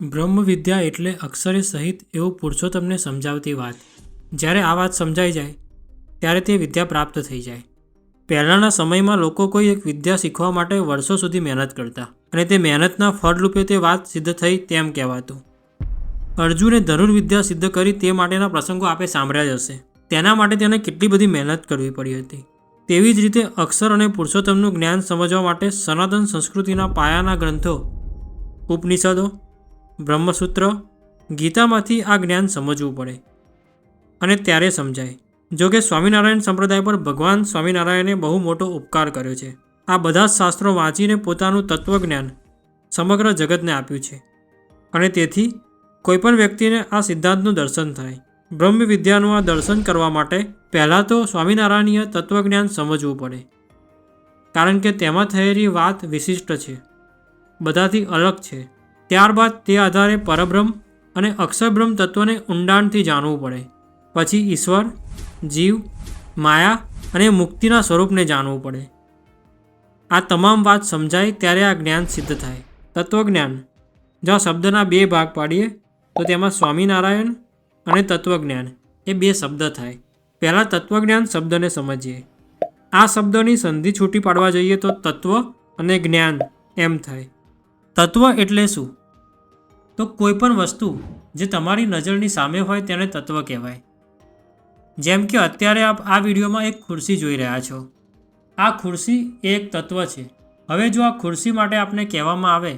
બ્રહ્મ વિદ્યા એટલે અક્ષરે સહિત એવું પુરુષોત્તમને સમજાવતી વાત. જ્યારે આ વાત સમજાઈ જાય ત્યારે તે વિદ્યા પ્રાપ્ત થઈ જાય. પહેલાંના સમયમાં લોકો કોઈ એક વિદ્યા શીખવા માટે વર્ષો સુધી મહેનત કરતા અને તે મહેનતના ફળરૂપે તે વાત સિદ્ધ થઈ તેમ કહેવાતું. અર્જુને ધનુર્વિદ્યા સિદ્ધ કરી તે માટેના પ્રસંગો આપે સાંભળ્યા જ હશે. તેના માટે તેને કેટલી બધી મહેનત કરવી પડી હતી. તેવી જ રીતે અક્ષર અને પુરુષોત્તમનું જ્ઞાન સમજવા માટે સનાતન સંસ્કૃતિના પાયાના ગ્રંથો ઉપનિષદો, બ્રહ્મસૂત્ર, ગીતામાંથી આ જ્ઞાન સમજવું પડે અને ત્યારે સમજાય. જોકે સ્વામિનારાયણ સંપ્રદાય પર ભગવાન સ્વામિનારાયણે બહુ મોટો ઉપકાર કર્યો છે. આ બધા જ શાસ્ત્રો વાંચીને પોતાનું તત્વજ્ઞાન સમગ્ર જગતને આપ્યું છે અને તેથી કોઈપણ વ્યક્તિને આ સિદ્ધાંતનું દર્શન થાય. બ્રહ્મ વિદ્યાનું આ દર્શન કરવા માટે પહેલાં તો સ્વામિનારાયણીય તત્વજ્ઞાન સમજવું પડે, કારણ કે તેમાં થયેલી વાત વિશિષ્ટ છે, બધાથી અલગ છે. ત્યારબાદ તે આધારે પરબ્રહ્મ અને અક્ષરબ્રહ્મ તત્વને ઊંડાણથી જાણવું પડે. પછી ઈશ્વર, જીવ, માયા અને મુક્તિના સ્વરૂપને જાણવું પડે. આ તમામ વાત સમજાય ત્યારે આ જ્ઞાન સિદ્ધ થાય. તત્વજ્ઞાન, જો શબ્દના બે ભાગ પાડીએ તો તેમાં સ્વામિનારાયણ અને તત્વજ્ઞાન એ બે શબ્દ થાય. પહેલાં તત્વજ્ઞાન શબ્દને સમજીએ. આ શબ્દની સંધિ છૂટી પાડવા જઈએ તો તત્વ અને જ્ઞાન એમ થાય. તત્વ એટલે શું? તો કોઈ પણ વસ્તુ જે તમારી નજરની સામે હોય તેને તત્વ કહેવાય. જેમ કે અત્યારે આપ આ વિડીયોમાં એક ખુરશી જોઈ રહ્યા છો. આ ખુરશી એ એક તત્વ છે. હવે જો આ ખુરશી માટે આપને કહેવામાં આવે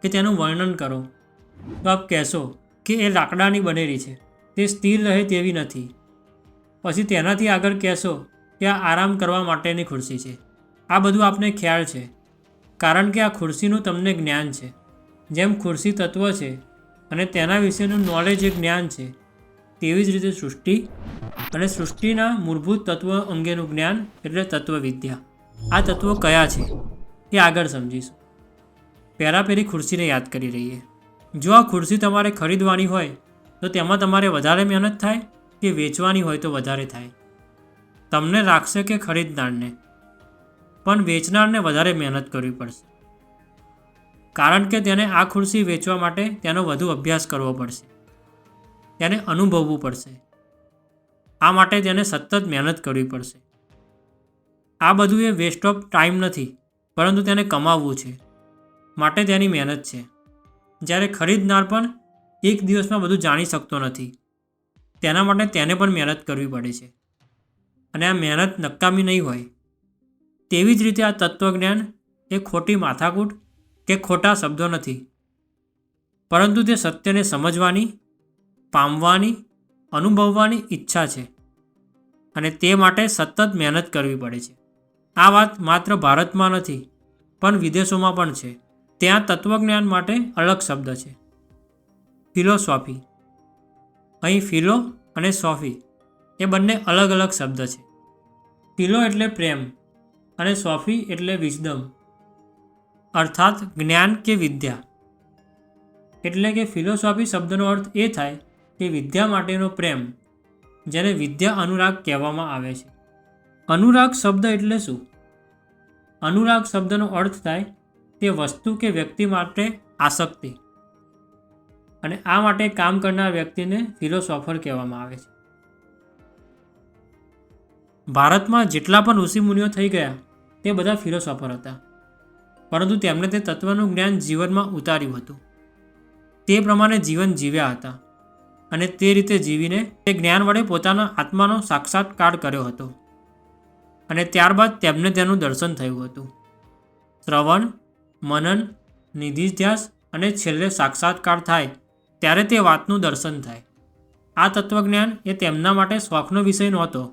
કે તેનું વર્ણન કરો તો આપ કહેશો કે એ લાકડાની બનેલી છે, તે સ્થિર રહે તેવી નથી. પછી તેનાથી આગળ કહેશો કે આ આરામ કરવા માટેની ખુરશી છે. આ બધું આપને ખ્યાલ છે કારણ કે આ ખુરશીનું તમને જ્ઞાન છે. જેમ ખુરશી તત્વ છે અને તેના વિશેનું નોલેજ એ જ્ઞાન છે, તેવી જ રીતે સૃષ્ટિ અને સૃષ્ટિના મૂળભૂત તત્વ અંગેનું જ્ઞાન એટલે તત્વવિદ્યા. આ તત્વો કયા છે એ આગળ સમજીશું. પહેલાં પેલી ખુરશીને યાદ કરી રહીએ. જો આ ખુરશી તમારે ખરીદવાની હોય તો તેમાં તમારે વધારે મહેનત થાય કે વેચવાની હોય તો વધારે થાય? તમને રાખશે કે ખરીદનારને? પણ વેચનારને વધારે મહેનત કરવી પડશે, કારણ કે તેને આ ખુરશી વેચવા માટે તેનો વધુ અભ્યાસ કરવો પડશે, તેને અનુભવવું પડશે. આ માટે તેને સતત મહેનત કરવી પડશે. આ બધું એ વેસ્ટ ઓફ ટાઈમ નથી, પરંતુ તેને કમાવવું છે, માટે તેની મહેનત છે. જ્યારે ખરીદનાર પણ એક દિવસમાં બધું જાણી શકતો નથી, તેના માટે તેને પણ મહેનત કરવી પડે છે અને આ મહેનત નકામી નહીં હોય. તેવી જ રીતે આ તત્વજ્ઞાન એ ખોટી માથાકૂટ કે ખોટા શબ્દો નથી, પરંતુ તે સત્યને સમજવાની, પામવાની, અનુભવવાની ઈચ્છા છે અને તે માટે સતત મહેનત કરવી પડે છે. આ વાત માત્ર ભારતમાં નથી પણ વિદેશોમાં પણ છે. ત્યાં તત્વજ્ઞાન માટે અલગ શબ્દ છે, ફિલોસોફી. અહીં ફિલો અને સોફી એ બંને અલગ અલગ શબ્દ છે. ફિલો એટલે પ્રેમ અને સોફી એટલે વિઝડમ, અર્થાત જ્ઞાન કે વિદ્યા. એટલે કે ફિલોસોફી શબ્દનો અર્થ એ થાય કે વિદ્યા માટેનો પ્રેમ, જેને વિદ્યા અનુરાગ કહેવામાં આવે છે. અનુરાગ શબ્દ એટલે શું? અનુરાગ શબ્દનો અર્થ થાય તે વસ્તુ કે વ્યક્તિ માટે આસક્તિ, અને આ માટે કામ કરનાર વ્યક્તિને ફિલોસોફર કહેવામાં આવે છે. ભારતમાં જેટલા પણ ઋષિમુનિઓ થઈ ગયા તે બધા ફિલોસોફર હતા, પરંતુ તેમણે તે તત્વનું જ્ઞાન જીવનમાં ઉતાર્યું હતું. તે પ્રમાણે જીવન જીવ્યા હતા અને તે રીતે જીવીને તે જ્ઞાન વડે પોતાના આત્માનો સાક્ષાત્કાર કર્યો હતો અને ત્યારબાદ તેમને તેનું દર્શન થયું હતું. શ્રવણ, મનન, નિધિધ્યાસ અને છેલ્લે સાક્ષાત્કાર થાય ત્યારે તે વાતનું દર્શન થાય. આ તત્વજ્ઞાન એ તેમના માટે શોખનો વિષય નહોતો,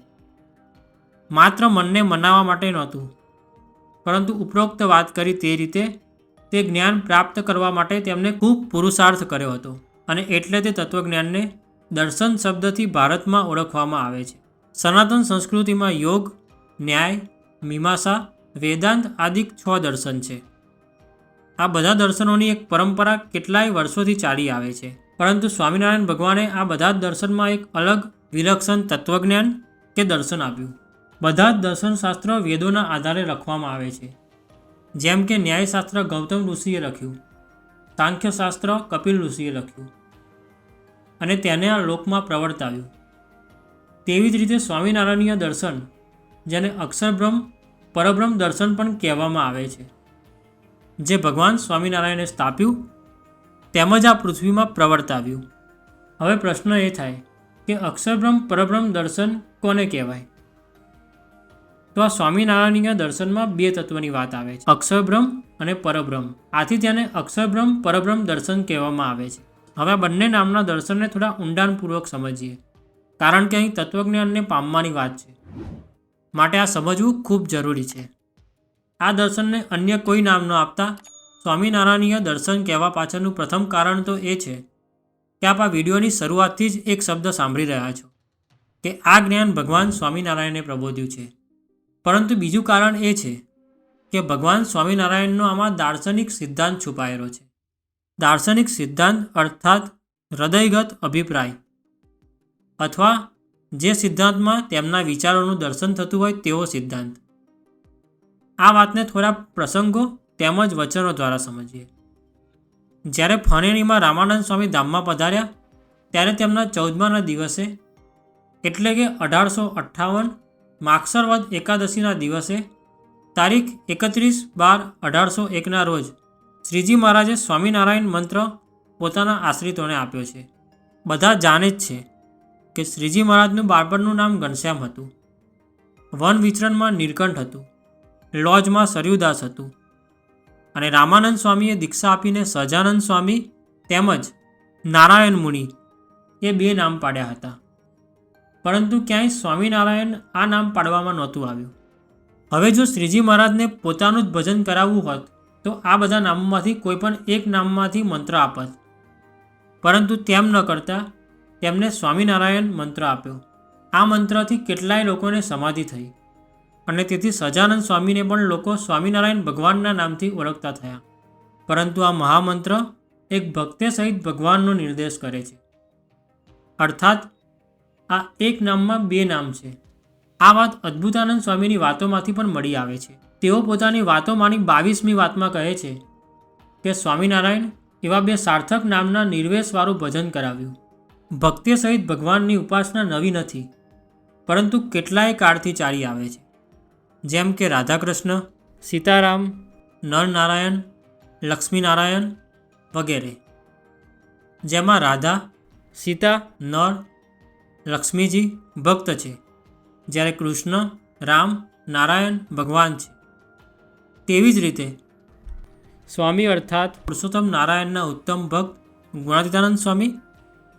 માત્ર મનને મનાવવા માટે નહોતું, પરંતુ ઉપરોક્ત વાત કરી તે રીતે તે જ્ઞાન પ્રાપ્ત કરવા માટે તેમણે ખૂબ પુરુષાર્થ કર્યો હતો અને એટલે તે તત્વજ્ઞાનને દર્શન શબ્દથી ભારતમાં ઓળખવામાં આવે છે. સનાતન સંસ્કૃતિમાં યોગ, ન્યાય, મીમાંસા, વેદાંત આદિ 6 દર્શન છે. આ બધા દર્શનોની એક પરંપરા કેટલાય વર્ષોથી ચાલી આવે છે, પરંતુ સ્વામિનારાયણ ભગવાને આ બધા જ દર્શનમાં એક અલગ વિલક્ષણ તત્વજ્ઞાન કે દર્શન આપ્યું. બધા જ દર્શનશાસ્ત્ર વેદોના આધારે લખવામાં આવે છે. જેમ કે ન્યાયશાસ્ત્ર ગૌતમ ઋષિએ લખ્યું, સાંખ્યશાસ્ત્ર કપિલ ઋષિએ લખ્યું અને તેને આ લોકમાં પ્રવર્તાવ્યું. તેવી જ રીતે સ્વામિનારાયણીય દર્શન, જેને અક્ષરબ્રહ્મ પરબ્રહ્મ દર્શન પણ કહેવામાં આવે છે, જે ભગવાન સ્વામિનારાયણે સ્થાપ્યું તેમજ આ પૃથ્વીમાં પ્રવર્તાવ્યું. હવે પ્રશ્ન એ થાય કે અક્ષરબ્રહ્મ પરબ્રહ્મ દર્શન કોને કહેવાય? તો આ સ્વામિનારાયણીય દર્શનમાં બે તત્વની વાત આવે છે, અક્ષરબ્રહ્મ અને પરબ્રહ્મ. આથી તેને અક્ષરબ્રહ્મ પરબ્રહ્મ દર્શન કહેવામાં આવે છે. હવે આ બંને નામના દર્શનને થોડા ઊંડાણપૂર્વક સમજીએ, કારણ કે અહીં તત્વજ્ઞાનને પામવાની વાત છે, માટે આ સમજવું ખૂબ જરૂરી છે. આ દર્શનને અન્ય કોઈ નામ ન આપતા સ્વામિનારાયણીય દર્શન કહેવા પાછળનું પ્રથમ કારણ તો એ છે કે આપ આ વિડીયોની શરૂઆતથી જ એક શબ્દ સાંભળી રહ્યા છો કે આ જ્ઞાન ભગવાન સ્વામિનારાયણે પ્રબોધ્યું છે. પરંતુ બીજું કારણ એ છે કે ભગવાન સ્વામિનારાયણનો આમાં દાર્શનિક સિદ્ધાંત છુપાયેલો છે. દાર્શનિક સિદ્ધાંત અર્થાત હૃદયગત અભિપ્રાય, અથવા જે સિદ્ધાંતમાં તેમના વિચારોનું દર્શન થતું હોય તેવો સિદ્ધાંત. આ વાતને થોડા પ્રસંગો તેમજ વચનો દ્વારા સમજીએ. જ્યારે ફણેણીમાં રામાનંદ સ્વામી ધામમાં પધાર્યા ત્યારે તેમના 14મા દિવસે એટલે કે 1858 માગસર વદ એકાદશીના દિવસે તારીખ 31/12/1801ના રોજ શ્રીજી મહારાજે સ્વામિનારાયણ મંત્ર પોતાના આશ્રિતોને આપ્યો છે. બધા જાણે જ છે કે શ્રીજી મહારાજનું બાળપણનું નામ ઘનશ્યામ હતું, વન વિચરણમાં નીલકંઠ હતું, લોજમાં સરયુદાસ હતું અને રામાનંદ સ્વામીએ દીક્ષા આપીને સહજાનંદ સ્વામી તેમજ નારાયણ મુનિ એ બે નામ પાડ્યા હતા. પરંતુ ક્યાંય સ્વામિનારાયણ આ નામ પાડવામાં નહોતું આવ્યું. હવે જો શ્રીજી મહારાજને પોતાનું જ ભજન કરાવવું હોત તો આ બધા નામોમાંથી કોઈ પણ એક નામમાંથી મંત્ર આપત, પરંતુ તેમ ન કરતાં તેમને સ્વામિનારાયણ મંત્ર આપ્યો. આ મંત્રથી કેટલાય લોકોને સમાધિ થઈ અને તેથી સહજાનંદ સ્વામીને પણ લોકો સ્વામિનારાયણ ભગવાનના નામથી ઓળખતા થયા. પરંતુ આ મહામંત્ર એક ભક્તે સહિત ભગવાનનો નિર્દેશ કરે છે, અર્થાત આ એક નામમાં બે નામ છે. આ વાત અદ્ભુતાનંદ સ્વામીની વાતોમાંથી પણ મળી આવે છે. તેઓ પોતાની વાતોમાંની 22મી વાતમાં કહે છે કે સ્વામિનારાયણ એવા બે સાર્થક નામના નિર્વેશવાળું ભજન કરાવ્યું. ભક્તિ સહિત ભગવાનની ઉપાસના નવી નથી, પરંતુ કેટલાય કાળથી ચાલી આવે છે, જેમ કે રાધાકૃષ્ણ, સીતારામ, નરનારાયણ, લક્ષ્મીનારાયણ વગેરે. જેમાં રાધા, સીતા, નર, લક્ષ્મીજી ભક્ત છે, જ્યારે કૃષ્ણ, રામ, નારાયણ ભગવાન છે. તેવી જ રીતે સ્વામી અર્થાત પુરુષોત્તમ નારાયણના ઉત્તમ ભક્ત ગુણાતીતાનંદ સ્વામી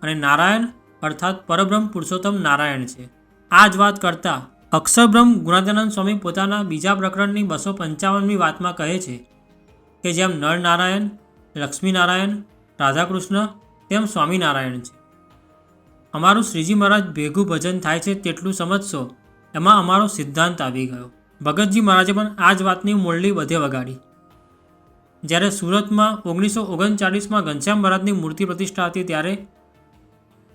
અને નારાયણ અર્થાત પરબ્રહ્મ પુરુષોત્તમ નારાયણ છે. આ જ વાત કરતાં અક્ષરબ્રહ્મ ગુણાતીતાનંદ સ્વામી પોતાના બીજા પ્રકરણની 255મી વાતમાં કહે છે કે જેમ નરનારાયણ, લક્ષ્મીનારાયણ, રાધાકૃષ્ણ તેમ સ્વામિનારાયણ છે. અમારું શ્રીજી મહારાજ ભેગું ભજન થાય છે તેટલું સમજશો એમાં અમારો સિદ્ધાંત આવી ગયો. ભગતજી મહારાજે પણ આ જ વાતની મુરલી બધે વગાડી. જ્યારે સુરતમાં 1939માં ઘનશ્યામ મહારાજની મૂર્તિ પ્રતિષ્ઠા હતી ત્યારે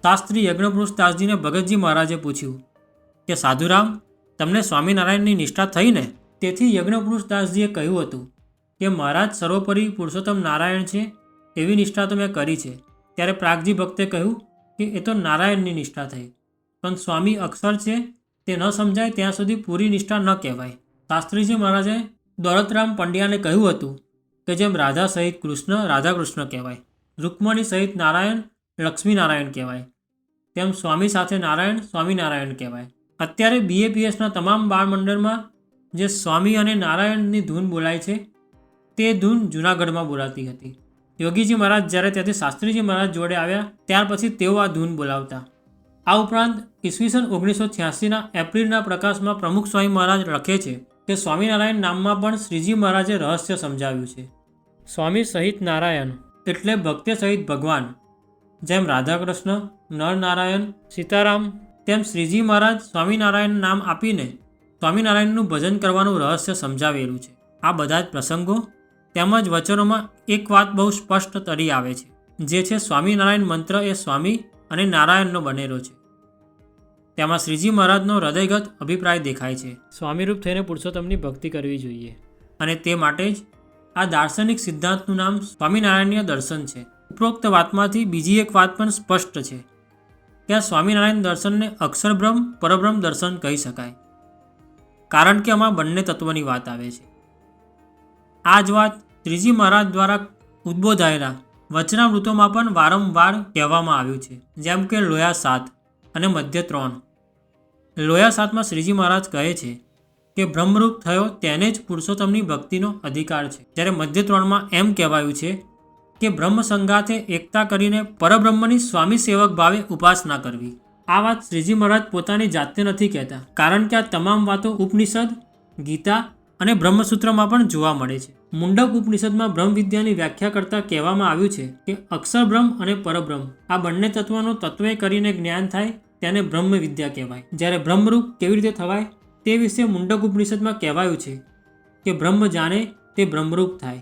શાસ્ત્રી યજ્ઞપુરુષ દાસજીને ભગતજી મહારાજે પૂછ્યું કે સાધુરામ, તમને સ્વામિનારાયણની નિષ્ઠા થઈ ને? તેથી યજ્ઞપુરુષ દાસજીએ કહ્યું હતું કે મહારાજ સર્વોપરી પુરુષોત્તમ નારાયણ છે એવી નિષ્ઠા તો મેં કરી છે. ત્યારે પ્રાગજી ભક્તે કહ્યું કે એ તો નારાયણની નિષ્ઠા થઈ, પણ સ્વામી અક્ષર છે તે ન સમજાય ત્યાં સુધી પૂરી નિષ્ઠા ન કહેવાય. શાસ્ત્રીજી મહારાજે દોલતરામ પંડ્યાને કહ્યું હતું કે જેમ રાધા સહિત કૃષ્ણ રાધાકૃષ્ણ કહેવાય, રૂકમણી સહિત નારાયણ લક્ષ્મીનારાયણ કહેવાય, તેમ સ્વામી સાથે નારાયણ સ્વામિનારાયણ કહેવાય. અત્યારે BAPSના તમામ બાળમંડળમાં જે સ્વામી અને નારાયણની ધૂન બોલાય છે તે ધૂન જૂનાગઢમાં બોલાતી હતી. યોગીજી મહારાજ જ્યારે ત્યાંથી શાસ્ત્રીજી મહારાજ જોડે આવ્યા ત્યાર પછી તેઓ આ ધૂન બોલાવતા. આ ઉપરાંત ઈસવીસન 1986ના એપ્રિલના પ્રકાશમાં પ્રમુખ સ્વામી મહારાજ લખે છે કે સ્વામિનારાયણ નામમાં પણ શ્રીજી મહારાજે રહસ્ય સમજાવ્યું છે. સ્વામી સહિત નારાયણ એટલે ભક્તિ સહિત ભગવાન. જેમ રાધાકૃષ્ણ, નરનારાયણ, સીતારામ, તેમ શ્રીજી મહારાજ સ્વામિનારાયણ નામ આપીને સ્વામિનારાયણનું ભજન કરવાનું રહસ્ય સમજાવેલું છે. આ બધા જ પ્રસંગો તેમજ વચનોમાં એક વાત બહુ સ્પષ્ટ તરી આવે છે, જે છે સ્વામિનારાયણ મંત્ર એ સ્વામી અને નારાયણનો બનેલો છે. તેમાં શ્રીજી મહારાજનો હૃદયગત અભિપ્રાય દેખાય છે. સ્વામીરૂપ થઈને પુરુષોત્તમની ભક્તિ કરવી જોઈએ અને તે માટે જ આ દાર્શનિક સિદ્ધાંતનું નામ સ્વામિનારાયણીય દર્શન છે. ઉપરોક્ત વાતમાંથી બીજી એક વાત પણ સ્પષ્ટ છે કે આ સ્વામિનારાયણ દર્શનને અક્ષરબ્રહ્મ પરબ્રહ્મ દર્શન કહી શકાય, કારણ કે આમાં બંને તત્વની વાત આવે છે. આ જ વાત શ્રીજી મહારાજ દ્વારા ઉદ્બોધાયેલા વચનામૃતોમાં પણ વારંવાર કહેવામાં આવ્યું છે, જેમ કે લોયા 7 અને મધ્ય 3. લોયા 7માં શ્રીજી મહારાજ કહે છે કે બ્રહ્મરૂપ થયો તેને જ પુરુષોત્તમની ભક્તિનો અધિકાર છે, જ્યારે મધ્ય 3માં એમ કહેવાયું છે કે બ્રહ્મ સંગાથે એકતા કરીને પરબ્રહ્મની સ્વામી સેવક ભાવે ઉપાસના કરવી. આ વાત શ્રીજી મહારાજ પોતાની જાતે નથી કહેતા, કારણ કે આ તમામ વાતો ઉપનિષદ, ગીતા અને બ્રહ્મસૂત્રમાં પણ જોવા મળે છે. મુંડક ઉપનિષદમાં બ્રહ્મ વિદ્યાની વ્યાખ્યા કરતાં કહેવામાં આવ્યું છે કે અક્ષર બ્રહ્મ અને પરબ્રહ્મ આ બંને તત્વોનો તત્વે કરીને જ્ઞાન થાય તેને બ્રહ્મ વિદ્યા કહેવાય. જ્યારે બ્રહ્મરૂપ કેવી રીતે થવાય તે વિશે મુંડક ઉપનિષદમાં કહેવાયું છે કે બ્રહ્મ જાણે તે બ્રહ્મરૂપ થાય,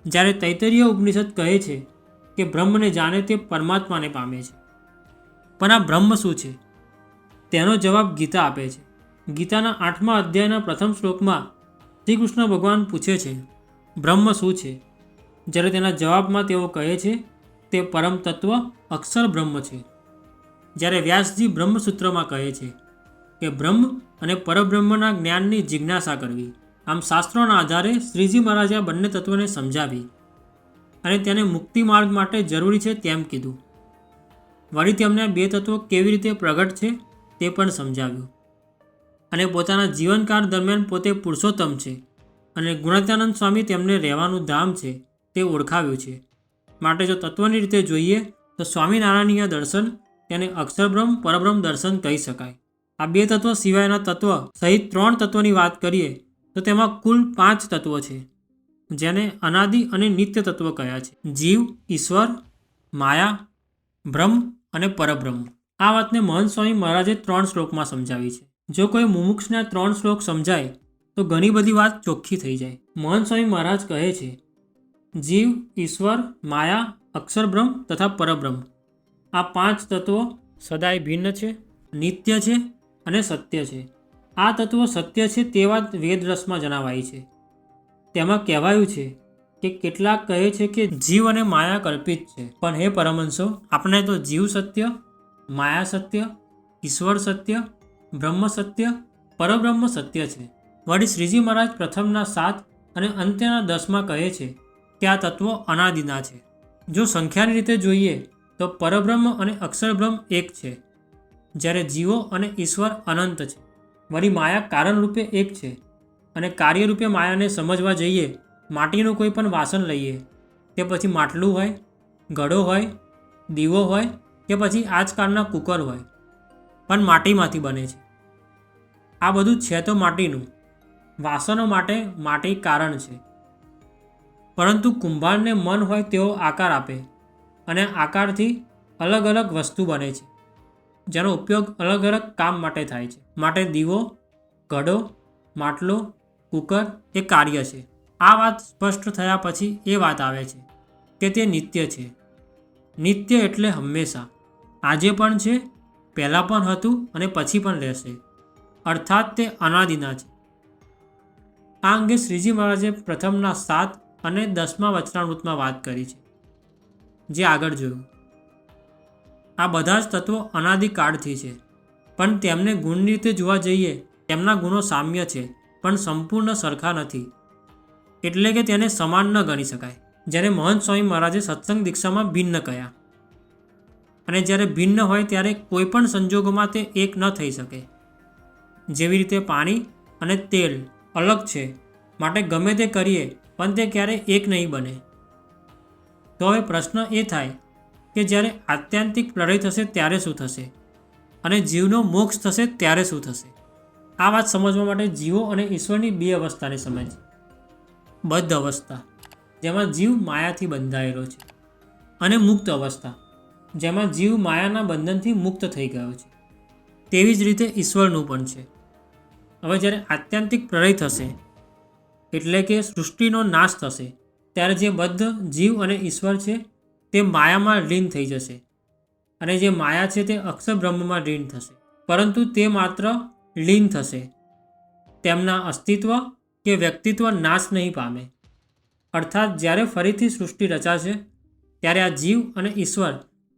જ્યારે તૈત્તરીય ઉપનિષદ કહે છે કે બ્રહ્મને જાણે તે પરમાત્માને પામે છે. પણ આ બ્રહ્મ શું છે તેનો જવાબ ગીતા આપે છે. ગીતાના 8મા અધ્યાયના પ્રથમ શ્લોકમાં શ્રી કૃષ્ણ ભગવાન પૂછે છે બ્રહ્મ શું છે, જ્યારે તેના જવાબમાં તેઓ કહે છે તે પરમ તત્વ અક્ષર બ્રહ્મ છે. જ્યારે વ્યાસજી બ્રહ્મસૂત્રમાં કહે છે કે બ્રહ્મ અને પરબ્રહ્મના જ્ઞાનની જિજ્ઞાસા કરવી. આમ શાસ્ત્રોના આધારે શ્રીજી મહારાજે આ બંને તત્વોને સમજાવી અને તેને મુક્તિ માર્ગ માટે જરૂરી છે તેમ કીધું. વળી તેમને બે તત્વો કેવી રીતે પ્રગટ છે તે પણ સમજાવ્યું અને પોતાના જીવનકાળ દરમિયાન પોતે પુરુષોત્તમ છે અને ગુણાત્યાનંદ સ્વામી તેમને રહેવાનું ધામ છે તે ઓળખાવ્યું છે. માટે જો તત્વની રીતે જોઈએ તો સ્વામિનારાયણીય દર્શન તેને અક્ષરબ્રહ્મ પરબ્રહ્મ દર્શન કહી શકાય. આ બે તત્વો સિવાયના તત્વ સહિત 3 તત્વોની વાત કરીએ તો તેમાં કુલ 5 તત્વો છે, જેને અનાદિ અને નિત્ય તત્વ કહ્યા છે: જીવ, ઈશ્વર, માયા, બ્રહ્મ અને પરબ્રહ્મ. આ વાતને મહંત સ્વામી મહારાજે 3 શ્લોકમાં સમજાવી છે. જો કોઈ મુમુક્ષને આ 3 શ્લોક સમજાય તો ઘણી બધી વાત ચોખ્ખી થઈ જાય. મહંત સ્વામી મહારાજ કહે છે જીવ, ઈશ્વર, માયા, અક્ષરબ્રહ્મ તથા પરબ્રહ્મ આ 5 તત્વો સદાય ભિન્ન છે, નિત્ય છે અને સત્ય છે. આ તત્વો સત્ય છે તે વાત વેદરસમાં જણાવાઈ છે. તેમાં કહેવાયું છે કે કેટલાક કહે છે કે જીવ અને માયા કલ્પિત છે, પણ હે પરમહંસો, આપણે તો જીવ સત્ય, માયા સત્ય, ઈશ્વર સત્ય, બ્રહ્મ સત્ય, પરબ્રહ્મ સત્ય છે. વળી શ્રીજી મહારાજ પ્રથમના 7 અને અંત્યના 10માં કહે છે કે આ તત્વો અનાદિના છે. જો સંખ્યાની રીતે જોઈએ તો પરબ્રહ્મ અને અક્ષરબ્રહ્મ એક છે, જ્યારે જીવો અને ઈશ્વર અનંત છે. વળી માયા કારણ રૂપે એક છે અને કાર્યરૂપે માયાને સમજવા જઈએ, માટીનું કોઈ પણ વાસણ લઈએ, તે પછી માટલું હોય, ઘડો હોય, દીવો હોય કે પછી આજકાલના કુકર હોય, પણ માટીમાંથી બને છે. આ બધું છે તો માટીનું. વાસણો માટે માટી કારણ છે, પરંતુ કુંભારને મન હોય તેવો આકાર આપે અને આકારથી અલગ અલગ વસ્તુ બને છે, જેનો ઉપયોગ અલગ અલગ કામ માટે થાય છે. માટે દીવો, ઘડો, માટલો, કુકર એ કાર્ય છે. આ વાત સ્પષ્ટ થયા પછી એ વાત આવે છે કે તે નિત્ય છે. નિત્ય એટલે હંમેશા, આજે પણ છે, પહેલાં પણ હતું અને પછી પણ રહેશે, અર્થાત તે અનાદિના છે. આ અંગે શ્રીજી મહારાજે પ્રથમના 7 અને 10મા વચનામૃતમાં વાત કરી છે, જે આગળ જોયું. આ બધા જ તત્વો અનાદિકાળથી છે, પણ તેમને ગુણની રીતે જોવા જઈએ તેમના ગુણો સામ્ય છે, પણ સંપૂર્ણ સરખા નથી, એટલે કે તેને સમાન ન ગણી શકાય. જેને મહંત સ્વામી મહારાજે સત્સંગ દીક્ષામાં ભિન્ન કહ્યા. અને જ્યારે ભિન્ન હોય ત્યારે કોઈ પણ સંજોગોમાં તે એક ન થઈ શકે. જેવી રીતે પાણી અને તેલ અલગ છે, માટે ગમે તે કરીએ પણ તે ક્યારેય એક નહીં બને. તો હવે પ્રશ્ન એ થાય કે જ્યારે આત્યંતિક પ્રલય થશે ત્યારે શું થશે અને જીવનો મોક્ષ થશે ત્યારે શું થશે? આ વાત સમજવા માટે જીવો અને ઈશ્વરની 2 અવસ્થાને સમજ. બદ્ધ અવસ્થા, જેમાં જીવ માયાથી બંધાયેલો છે, અને મુક્ત અવસ્થા, જેમાં જીવ માયાના બંધનથી મુક્ત થઈ ગયો છે. તેવી જ રીતે ઈશ્વરનું પણ છે. હવે જ્યારે આત્યંતિક પ્રલય થશે, એટલે કે સૃષ્ટિનો નાશ થશે, ત્યારે જે બદ્ધ જીવ અને ઈશ્વર છે તે માયામાં લીન થઈ જશે અને જે માયા છે તે અક્ષર બ્રહ્મમાં લીન થશે. પરંતુ તે માત્ર લીન થશે, તેમના અસ્તિત્વ કે વ્યક્તિત્વ નાશ નહીં પામે. અર્થાત જ્યારે ફરીથી સૃષ્ટિ રચાશે ત્યારે આ જીવ અને ઈશ્વર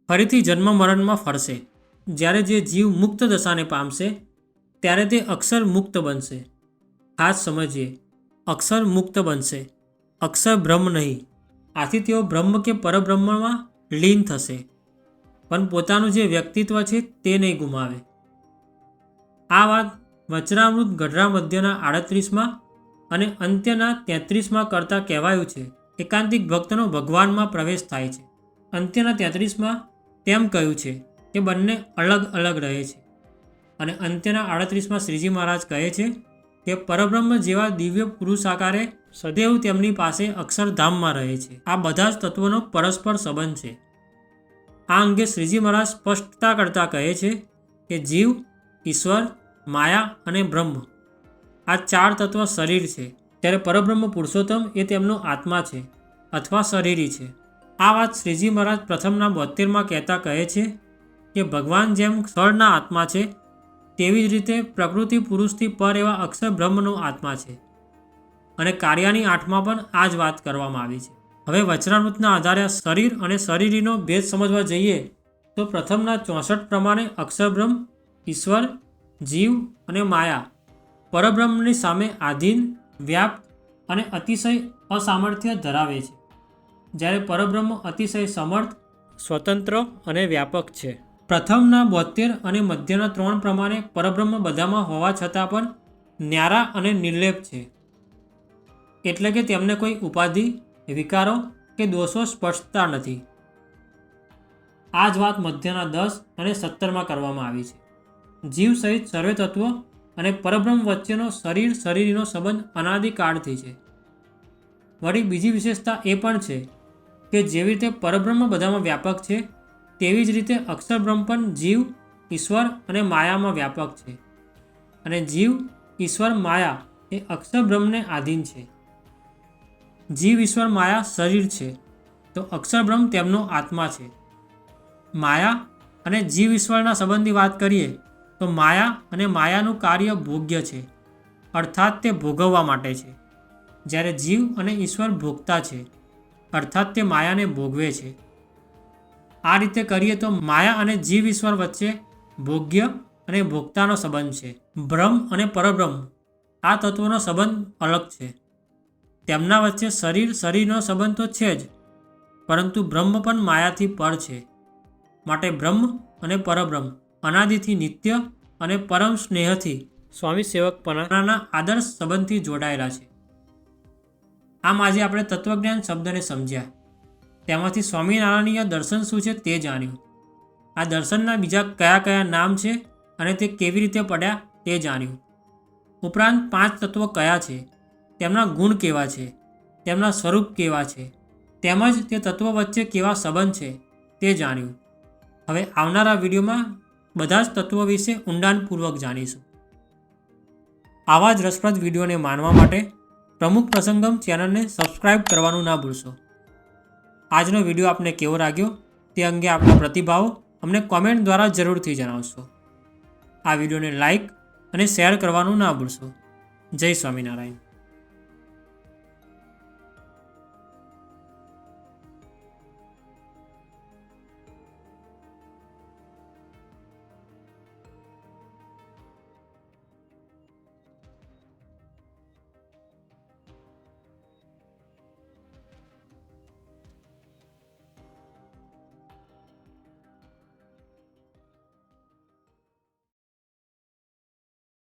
ફરીથી જન્મ મરણમાં ફરશે. જ્યારે જે જીવ મુક્ત દશાને પામશે ત્યારે તે અક્ષર મુક્ત બનશે. ખાસ સમજીએ, અક્ષર મુક્ત બનશે, અક્ષર બ્રહ્મ નહીં. આથી તેઓ બ્રહ્મ કે પરબ્રહ્મમાં લીન થશે, પણ પોતાનું જે વ્યક્તિત્વ છે તે નહીં ગુમાવે. આ વાત વચનામૃત ગઢડા મધ્યના 38માં અને અંત્યના 33માં કરતાં કહેવાયું છે. એકાંતિક ભક્તનો ભગવાનમાં પ્રવેશ થાય છે. અંત્યના 33માં તેમ કહ્યું છે કે બંને અલગ અલગ રહે છે, અને અંત્યના 38માં શ્રીજી મહારાજ કહે છે કે પરબ્રહ્મ જેવા દિવ્ય પુરુષાકારે સદૈવ તેમની પાસે અક્ષરધામમાં રહે છે. આ બધા જ તત્વોનો પરસ્પર સંબંધ છે. આ અંગે શ્રીજી મહારાજ સ્પષ્ટતા કરતાં કહે છે કે જીવ, ઈશ્વર, માયા અને બ્રહ્મ આ 4 તત્વ શરીર છે, ત્યારે પરબ્રહ્મ પુરુષોત્તમ એ તેમનો આત્મા છે અથવા શરીરી છે. આ વાત શ્રીજી મહારાજ પ્રથમના 72માં કહેતા કહે છે કે ભગવાન જેમ સ્થળના આત્મા છે તેવી જ રીતે પ્રકૃતિ પુરુષથી પર એવા અક્ષર બ્રહ્મનો આત્મા છે. અને કાર્યાની 8માં પણ આ જ વાત કરવામાં આવી છે. હવે વચનામૃતના આધારે શરીર અને શરીરીનો ભેદ સમજવા જઈએ તો પ્રથમના 64 પ્રમાણે અક્ષરબ્રહ્મ, ઈશ્વર, જીવ અને માયા પરબ્રહ્મની સામે આધીન, વ્યાપ્ત અને અતિશય અસામર્થ્ય ધરાવે છે, જ્યારે પરબ્રહ્મ અતિશય સમર્થ, સ્વતંત્ર અને વ્યાપક છે. પ્રથમના 72 અને મધ્યના 3 પ્રમાણે પરબ્રહ્મ બધામાં હોવા છતાં પણ ન્યારા અને નિર્લેપ છે, એટલે કે તેમને કોઈ ઉપાધિ, વિકારો કે દોષો સ્પર્શતા નથી. આ જ વાત મધ્યના 10 અને 17માં કરવામાં આવી છે. જીવ સહિત સર્વે તત્વો અને પરબ્રહ્મ વચ્ચેનો શરીર શરીરનો સંબંધ અનાદિકાળથી છે. વળી બીજી વિશેષતા એ પણ છે કે જેવી રીતે પરબ્રહ્મ બધામાં વ્યાપક છે તેવી જ રીતે અક્ષરબ્રહ્મ પણ જીવ, ઈશ્વર અને માયામાં વ્યાપક છે, અને જીવ, ઈશ્વર, માયા એ અક્ષરબ્રહ્મને આધીન છે. જીવ, ઈશ્વર, માયા શરીર છે તો અક્ષરબ્રહ્મ તેમનો આત્મા છે. માયા અને જીવ ઈશ્વરના સંબંધની વાત કરીએ તો માયા અને માયાનું કાર્ય ભોગ્ય છે, અર્થાત તે ભોગવવા માટે છે, જ્યારે જીવ અને ઈશ્વર ભોગતા છે, અર્થાત તે માયાને ભોગવે છે. આ રીતે કરીએ તો માયા અને જીવ ઈશ્વર વચ્ચે ભોગ્ય અને ભોગતાનો સંબંધ છે. બ્રહ્મ અને પરબ્રહ્મ આ તત્વોનો સંબંધ અલગ છે. તેમના વચ્ચે શરીર શરીરનો સંબંધ તો છે જ, પરંતુ બ્રહ્મ પણ માયાથી પર છે. માટે બ્રહ્મ અને પરબ્રહ્મ અનાદિથી નિત્ય અને પરમ સ્નેહથી સ્વામી સેવકપણાના આદર્શ સંબંધથી જોડાયેલા છે. આમ આજે આપણે તત્વજ્ઞાન શબ્દને સમજ્યા, તેમાંથી સ્વામિનારાયણીય દર્શન શું છે તે જાણ્યું. આ દર્શનના બીજા કયા કયા નામ છે અને તે કેવી રીતે પડ્યા તે જાણ્યું. ઉપરાંત 5 તત્વો કયા છે, તેમના ગુણ કેવા છે, તેમના સ્વરૂપ કેવા છે, તેમજ તે તત્વો વચ્ચે કેવા સંબંધ છે તે જાણ્યું. હવે આવનારા વિડીયોમાં બધા જ તત્વો વિશે ઊંડાણપૂર્વક જાણીશું. આવા જ રસપ્રદ વિડીયોને માણવા માટે પ્રમુખ પ્રસંગમ ચેનલને સબસ્ક્રાઈબ કરવાનું ના ભૂલશો. આજનો વિડીયો આપને કેવો લાગ્યો તે અંગે આપના પ્રતિભાવો અમને કોમેન્ટ દ્વારા જરૂરથી જણાવશો. આ વિડીયોને લાઈક અને શેર કરવાનું ના ભૂલશો. જય સ્વામિનારાયણ.